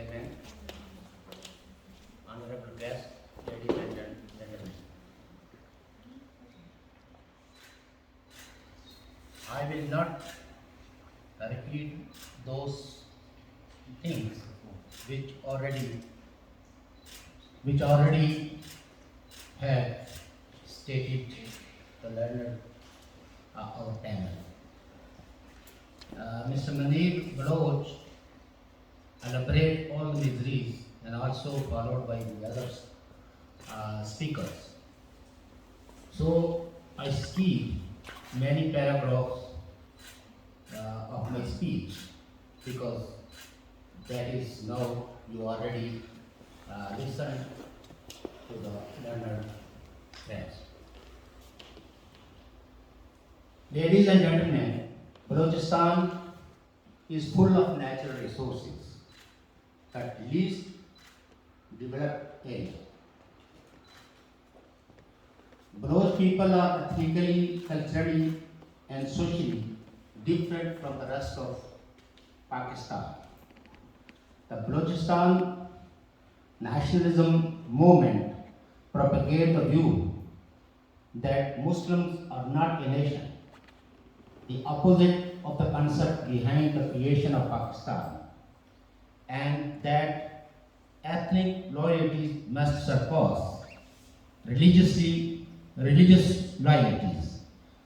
Chairman, honorable guests, ladies and gentlemen. I will not repeat those things which already have stated the learned our panel. Mr. Manir Baloch elaborate all the miseries and also followed by the other speakers. So I skip many paragraphs of my speech because that is now you already listened to the learned friends. Ladies and gentlemen, Balochistan is full of natural resources, at least developed area. Baloch people are ethnically, culturally, and socially different from the rest of Pakistan. The Balochistan nationalism movement propagates the view that Muslims are not a nation, the opposite of the concept behind the creation of Pakistan, and that ethnic loyalties must surpass religious loyalties,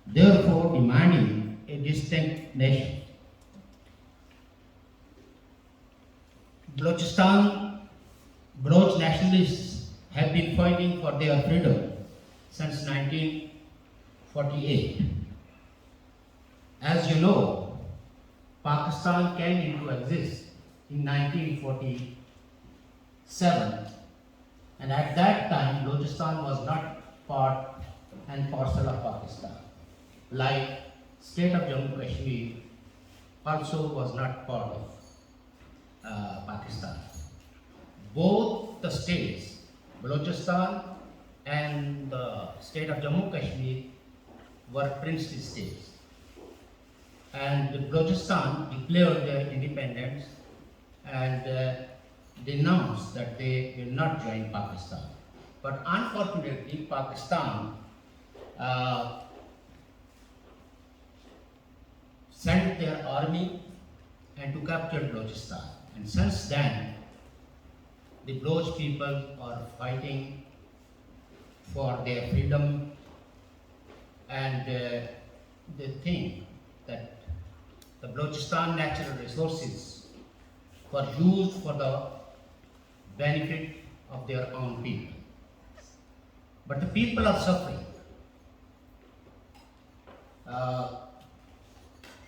therefore demanding a distinct nation. Baloch nationalists have been fighting for their freedom since 1948. As you know, Pakistan came into existence in 1947, and at that time Balochistan was not part and parcel of Pakistan. Like state of Jammu Kashmir also was not part of Pakistan. Both the states, Balochistan and the state of Jammu Kashmir, were princely states. And Balochistan declared their independence and denounced that they will not join Pakistan. But unfortunately, Pakistan sent their army and to capture Balochistan. And since then, the Baloch people are fighting for their freedom, and they think that the Balochistan natural resources were used for the benefit of their own people. But the people are suffering.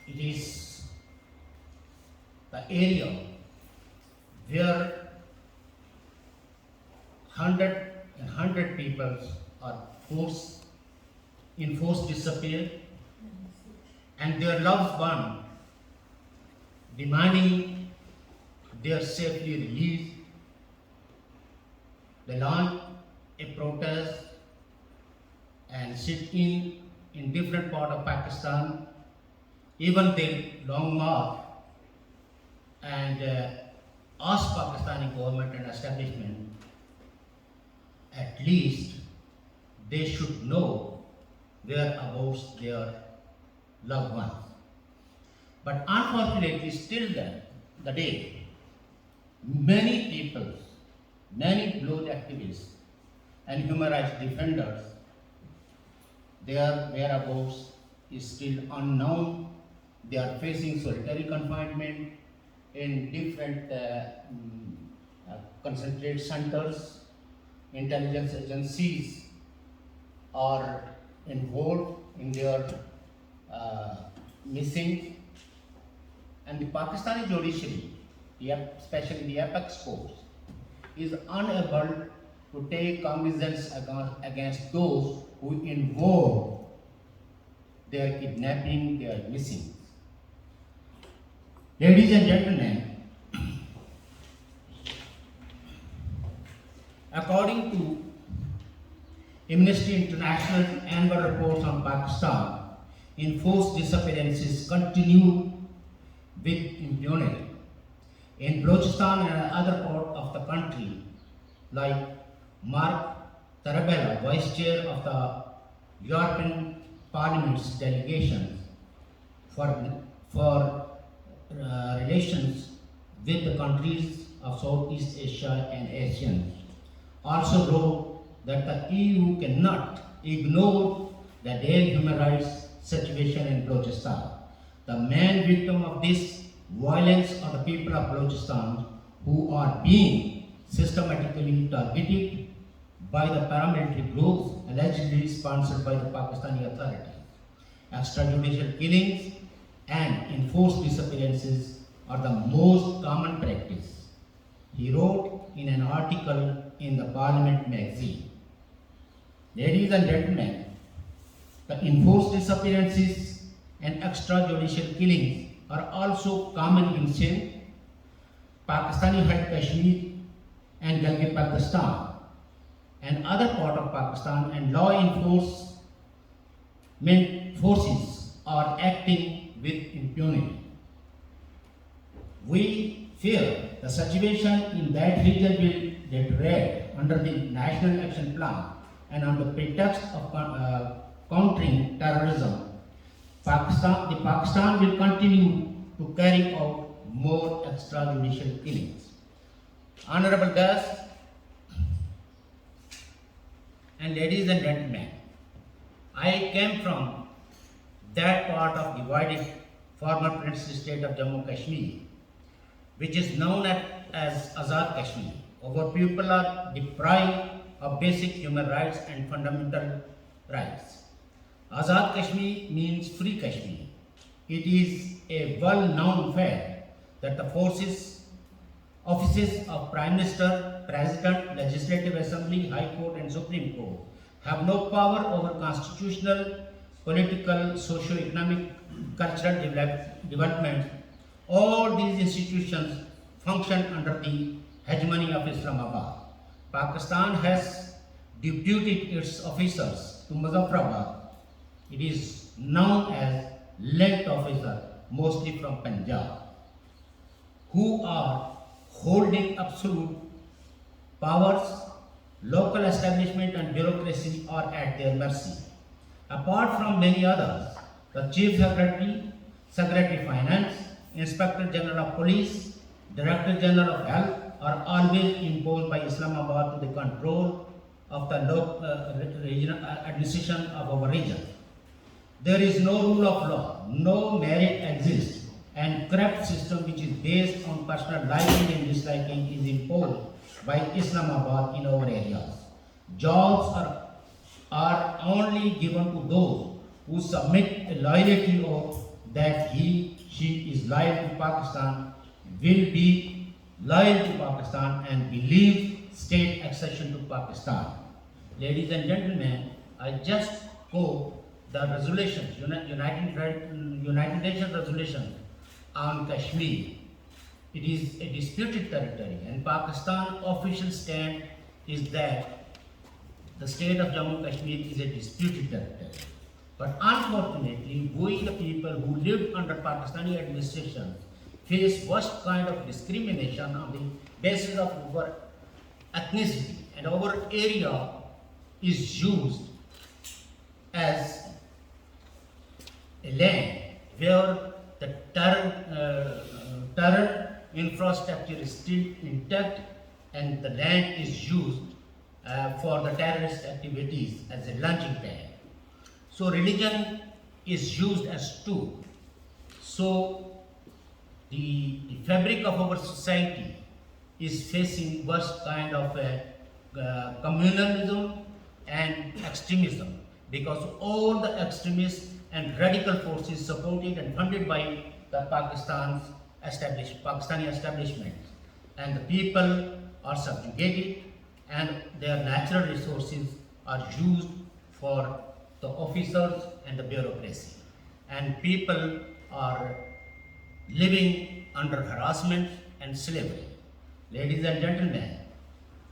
It is the area where 100 people are enforced disappear, and their loved one demanding their safely release. They launch a protest and sit in different part of Pakistan. Even they long march and ask Pakistani government and establishment at least they should know whereabouts their loved ones. But unfortunately, still then, the day, many people, many Baloch activists and human rights defenders, their whereabouts is still unknown. They are facing solitary confinement in different concentrated centers. Intelligence agencies are involved in their missing, and the Pakistani judiciary, especially the apex courts, is unable to take cognizance against those who involve their kidnapping, their missing. Ladies and gentlemen, according to Amnesty International's annual reports on Pakistan, enforced disappearances continue with impunity. In Balochistan and other part of the country, like Mark Tarabella, Vice Chair of the European Parliament's delegation for relations with the countries of Southeast Asia and ASEAN, also wrote that the EU cannot ignore the dire human rights situation in Balochistan. The main victim of this violence are the people of Balochistan who are being systematically targeted by the paramilitary groups allegedly sponsored by the Pakistani authorities. Extrajudicial killings and enforced disappearances are the most common practice. He wrote in an article in the Parliament magazine. Ladies and gentlemen, the enforced disappearances and extrajudicial killings are also common in Sindh, Pakistani-held Kashmir and Gilgit-Baltistan and other part of Pakistan, and law enforcement forces are acting with impunity. We fear the situation in that region will deteriorate under the National Action Plan and on the pretext of countering terrorism. Pakistan will continue to carry out more extrajudicial killings. Honorable guests and ladies and gentlemen, I came from that part of divided former princely state of Jammu Kashmir, which is known as Azad Kashmir. Our people are deprived of basic human rights and fundamental rights. Azad Kashmir means free Kashmir. It is a well-known fact that the offices of Prime Minister, President, Legislative Assembly, High Court and Supreme Court have no power over constitutional, political, socio-economic, cultural development. All these institutions function under the hegemony of Islamabad. Pakistan has deputed its officers to Muzaffarabad. It is known as linked officer, mostly from Punjab, who are holding absolute powers. Local establishment and bureaucracy are at their mercy. Apart from many others, the Chief Secretary, Secretary Finance, Inspector General of Police, Director General of Health are always imposed by Islamabad to the control of the regional administration of our region. There is no rule of law, no merit exists, and corrupt system which is based on personal liking and disliking is imposed by Islamabad in our areas. Jobs are only given to those who submit a loyalty oath that she is loyal to Pakistan, will be loyal to Pakistan and believe state accession to Pakistan. Ladies and gentlemen, I just quote the resolutions, United Nations resolution on Kashmir. It is a disputed territory, and Pakistan official stand is that the state of Jammu Kashmir is a disputed territory. But unfortunately, we the people who lived under Pakistani administration face worst kind of discrimination on the basis of our ethnicity, and our area is used as a land where the terror infrastructure is still intact and the land is used for the terrorist activities as a launching pad. So religion is used as tool. So the fabric of our society is facing worst kind of communalism and extremism, because all the extremists and radical forces supported and funded by the Pakistani establishment, and the people are subjugated and their natural resources are used for the officers and the bureaucracy, and people are living under harassment and slavery. Ladies and gentlemen,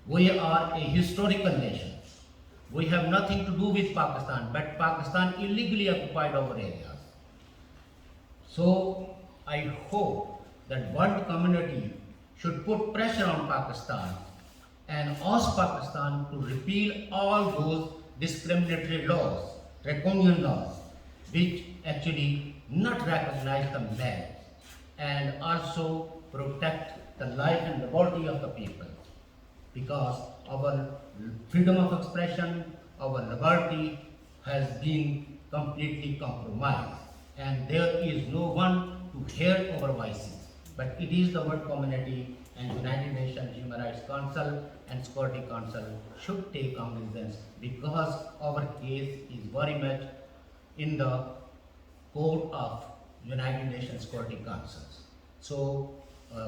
we are a historical nation. We have nothing to do with Pakistan, but Pakistan illegally occupied our areas. So I hope that world community should put pressure on Pakistan and ask Pakistan to repeal all those discriminatory laws, draconian laws, which actually not recognize the marriage and also protect the life and liberty of the people, because our freedom of expression, our liberty has been completely compromised, and there is no one to hear our voices. But it is the world community and United Nations Human Rights Council and Security Council should take cognizance, because our case is very much in the court of United Nations Security Councils. So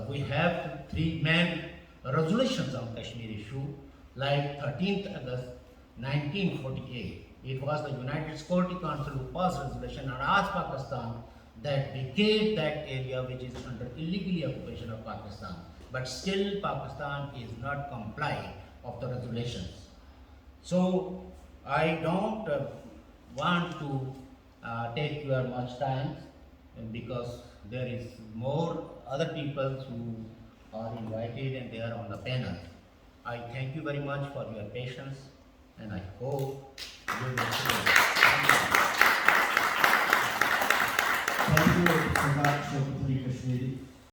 we have three main resolutions on Kashmir issue, like 13th August 1948. It was the United Security Council who passed resolution and asked Pakistan that vacate that area which is under illegal occupation of Pakistan. But still Pakistan is not complying of the regulations. So I don't want to take your much time, because there is more other people who are invited and they are on the panel. I thank you very much for your patience, and I hope you will Thank you, Sarkar Shokapuri Kashmiri.